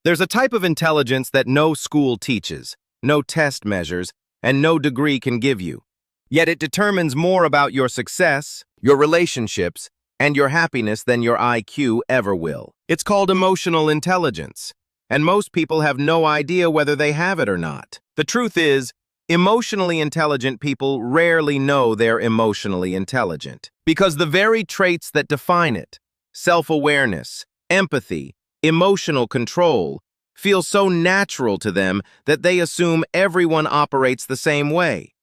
There's a type of intelligence that no school teaches, no test measures, and no degree can give you. Yet it determines more about your success, your relationships, and your happiness than your IQ ever will. It's called emotional intelligence, and most people have no idea whether they have it or not. The truth is, emotionally intelligent people rarely know they're emotionally intelligent, because the very traits that define it, self-awareness, empathy, emotional control, feel so natural to them that they assume everyone operates the same way.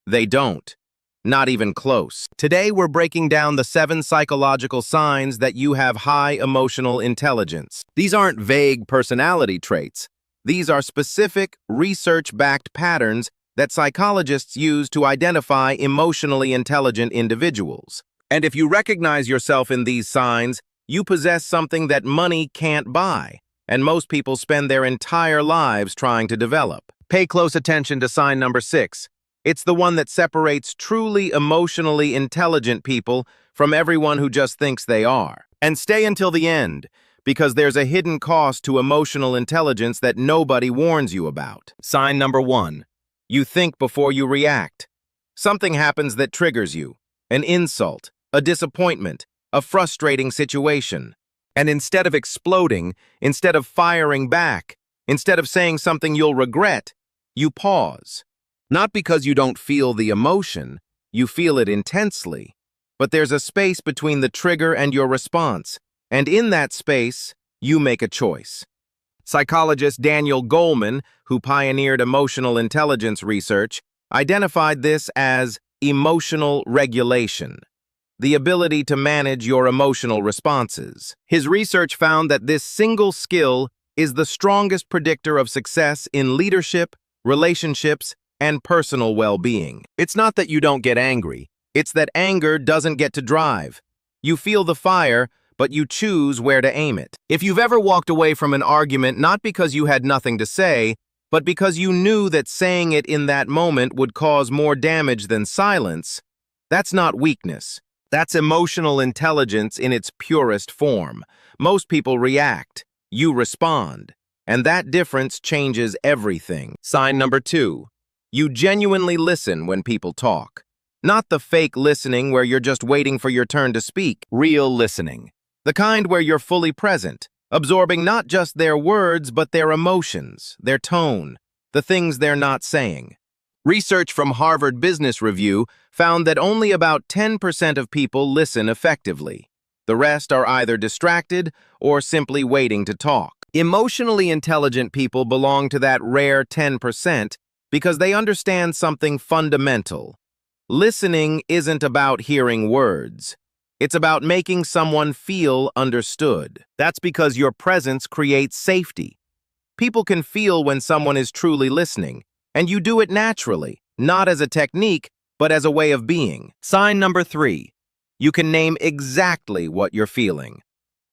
They don't. Not even close. Today, we're breaking down the 7 psychological signs that you have high emotional intelligence. These aren't vague personality traits. These are specific, research-backed patterns that psychologists use to identify emotionally intelligent individuals. And if you recognize yourself in these signs, you possess something that money can't buy, and most people spend their entire lives trying to develop. Pay close attention to sign number 6. It's the one that separates truly emotionally intelligent people from everyone who just thinks they are. And stay until the end, because there's a hidden cost to emotional intelligence that nobody warns you about. Sign number 1. You think before you react. Something happens that triggers you. An insult, a disappointment, a frustrating situation. And instead of exploding, instead of firing back, instead of saying something you'll regret, you pause. Not because you don't feel the emotion, you feel it intensely. But there's a space between the trigger and your response, and in that space, you make a choice. Psychologist Daniel Goleman, who pioneered emotional intelligence research, identified this as emotional regulation, the ability to manage your emotional responses. His research found that this single skill is the strongest predictor of success in leadership, relationships, and personal well-being. It's not that you don't get angry, it's that anger doesn't get to drive. You feel the fire, but you choose where to aim it. If you've ever walked away from an argument not because you had nothing to say, but because you knew that saying it in that moment would cause more damage than silence, that's not weakness. That's emotional intelligence in its purest form. Most people react, you respond, and that difference changes everything. Sign number 2. You genuinely listen when people talk. Not the fake listening where you're just waiting for your turn to speak. Real listening. The kind where you're fully present, absorbing not just their words but their emotions, their tone, the things they're not saying. Research from Harvard Business Review found that only about 10% of people listen effectively. The rest are either distracted or simply waiting to talk. Emotionally intelligent people belong to that rare 10% because they understand something fundamental. Listening isn't about hearing words. It's about making someone feel understood. That's because your presence creates safety. People can feel when someone is truly listening, and you do it naturally, not as a technique, but as a way of being. Sign number 3. You can name exactly what you're feeling.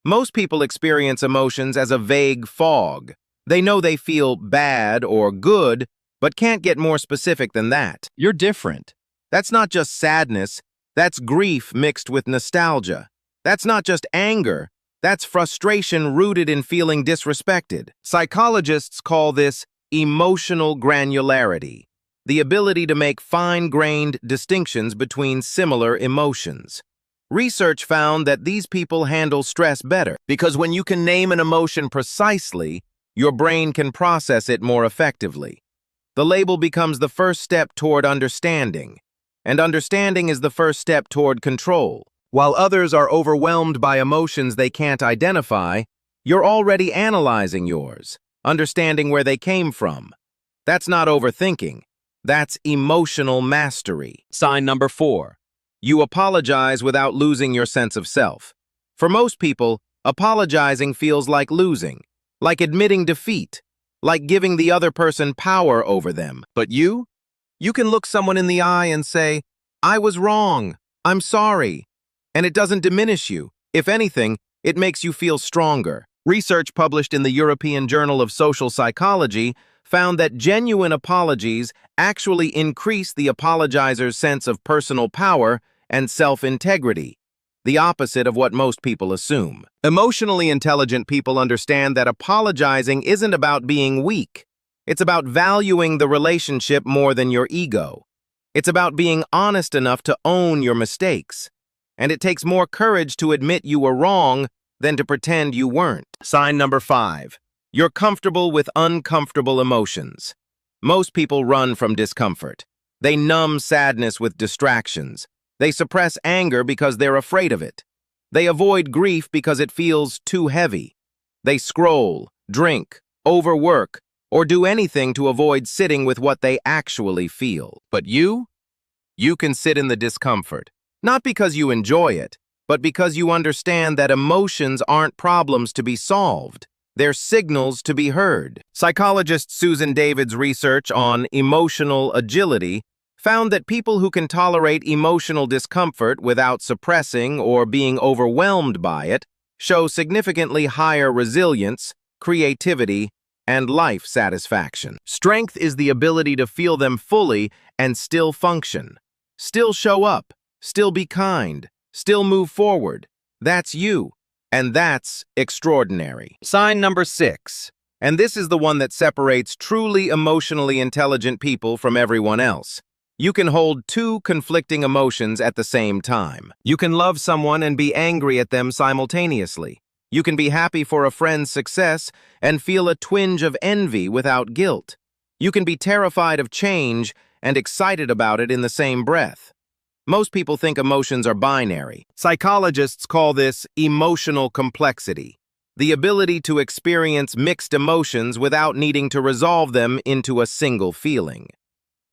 Most people experience emotions as a vague fog. They know they feel bad or good, but can't get more specific than that. You're different. That's not just sadness, that's grief mixed with nostalgia. That's not just anger, that's frustration rooted in feeling disrespected. Psychologists call this emotional granularity, the ability to make fine-grained distinctions between similar emotions. Research found that these people handle stress better because when you can name an emotion precisely, your brain can process it more effectively. The label becomes the first step toward understanding, and understanding is the first step toward control. While others are overwhelmed by emotions they can't identify, you're already analyzing yours, understanding where they came from. That's not overthinking. That's emotional mastery. Sign number 4. You apologize without losing your sense of self. For most people, apologizing feels like losing, like admitting defeat, like giving the other person power over them. But you can look someone in the eye and say, "I was wrong, I'm sorry." And it doesn't diminish you. If anything, it makes you feel stronger. Research published in the European Journal of Social Psychology found that genuine apologies actually increase the apologizer's sense of personal power and self-integrity. the opposite of what most people assume. Emotionally intelligent people understand that apologizing isn't about being weak. It's about valuing the relationship more than your ego. It's about being honest enough to own your mistakes. And it takes more courage to admit you were wrong than to pretend you weren't. Sign number 5. You're comfortable with uncomfortable emotions. Most people run from discomfort. They numb sadness with distractions. They suppress anger because they're afraid of it. They avoid grief because it feels too heavy. They scroll, drink, overwork, or do anything to avoid sitting with what they actually feel. But you can sit in the discomfort, not because you enjoy it, but because you understand that emotions aren't problems to be solved. They're signals to be heard. Psychologist Susan David's research on emotional agility found that people who can tolerate emotional discomfort without suppressing or being overwhelmed by it show significantly higher resilience, creativity, and life satisfaction. Strength is the ability to feel them fully and still function. Still show up, still be kind, still move forward. That's you, and that's extraordinary. Sign number 6, and this is the one that separates truly emotionally intelligent people from everyone else. You can hold 2 conflicting emotions at the same time. You can love someone and be angry at them simultaneously. You can be happy for a friend's success and feel a twinge of envy without guilt. You can be terrified of change and excited about it in the same breath. Most people think emotions are binary. Psychologists call this emotional complexity, the ability to experience mixed emotions without needing to resolve them into a single feeling.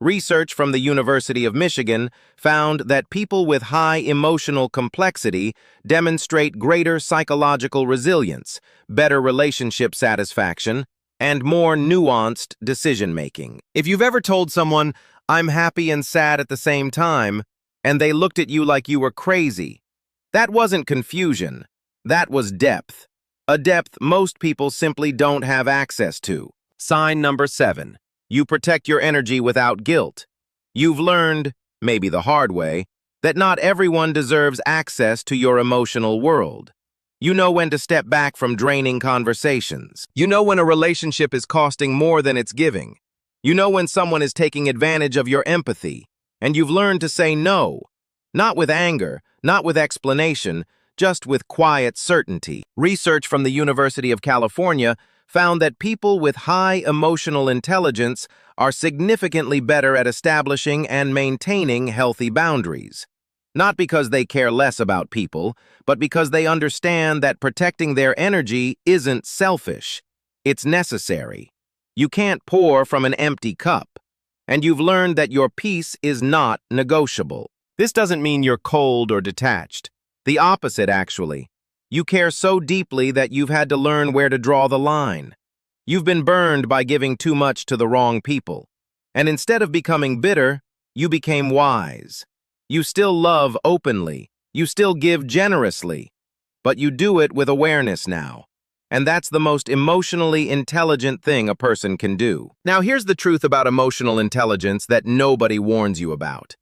Research from the University of Michigan found that people with high emotional complexity demonstrate greater psychological resilience, better relationship satisfaction, and more nuanced decision-making. If you've ever told someone, "I'm happy and sad at the same time," and they looked at you like you were crazy, that wasn't confusion. That was depth. A depth most people simply don't have access to. Sign number 7. You protect your energy without guilt. You've learned, maybe the hard way, that not everyone deserves access to your emotional world. You know when to step back from draining conversations. You know when a relationship is costing more than it's giving. You know when someone is taking advantage of your empathy. And you've learned to say no, not with anger, not with explanation, just with quiet certainty. Research from the University of California found that people with high emotional intelligence are significantly better at establishing and maintaining healthy boundaries. Not because they care less about people, but because they understand that protecting their energy isn't selfish. It's necessary. You can't pour from an empty cup. And you've learned that your peace is not negotiable. This doesn't mean you're cold or detached. The opposite, actually. You care so deeply that you've had to learn where to draw the line. You've been burned by giving too much to the wrong people. And instead of becoming bitter, you became wise. You still love openly. You still give generously. But you do it with awareness now. And that's the most emotionally intelligent thing a person can do. Now, here's the truth about emotional intelligence that nobody warns you about.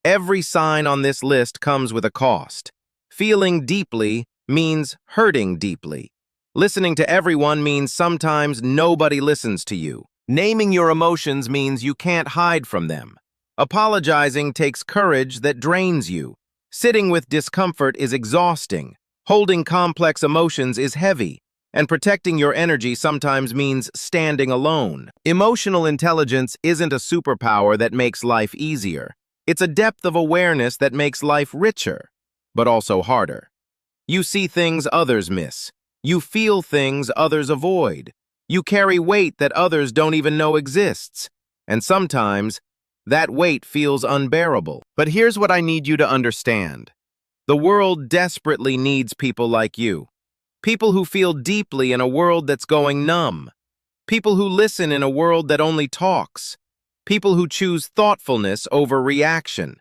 Every sign on this list comes with a cost. Feeling deeply means hurting deeply. Listening to everyone means sometimes nobody listens to you. Naming your emotions means you can't hide from them. Apologizing takes courage that drains you. Sitting with discomfort is exhausting. Holding complex emotions is heavy. And protecting your energy sometimes means standing alone. Emotional intelligence isn't a superpower that makes life easier. It's a depth of awareness that makes life richer, but also harder. You see things others miss. You feel things others avoid. You carry weight that others don't even know exists. And sometimes, that weight feels unbearable. But here's what I need you to understand. The world desperately needs people like you. People who feel deeply in a world that's going numb. People who listen in a world that only talks. People who choose thoughtfulness over reaction.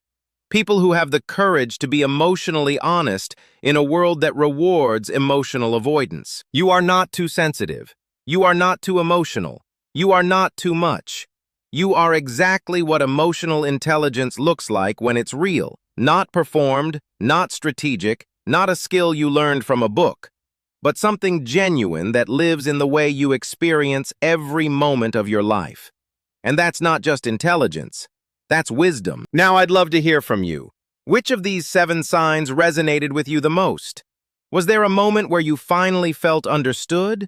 People who have the courage to be emotionally honest in a world that rewards emotional avoidance. You are not too sensitive. You are not too emotional. You are not too much. You are exactly what emotional intelligence looks like when it's real, not performed, not strategic, Not a skill you learned from a book, but something genuine that lives in the way you experience every moment of your life. And that's not just intelligence, that's wisdom. Now I'd love to hear from you. Which of these 7 signs resonated with you the most? Was there a moment where you finally felt understood?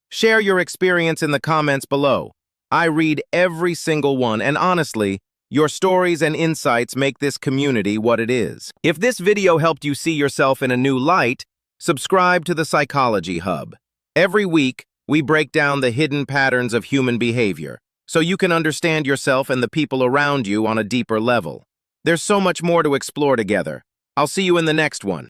Share your experience in the comments below. I read every single one, and honestly, your stories and insights make this community what it is. If this video helped you see yourself in a new light, subscribe to the Psychology Hub. Every week, we break down the hidden patterns of human behavior, so you can understand yourself and the people around you on a deeper level. There's so much more to explore together. I'll see you in the next one.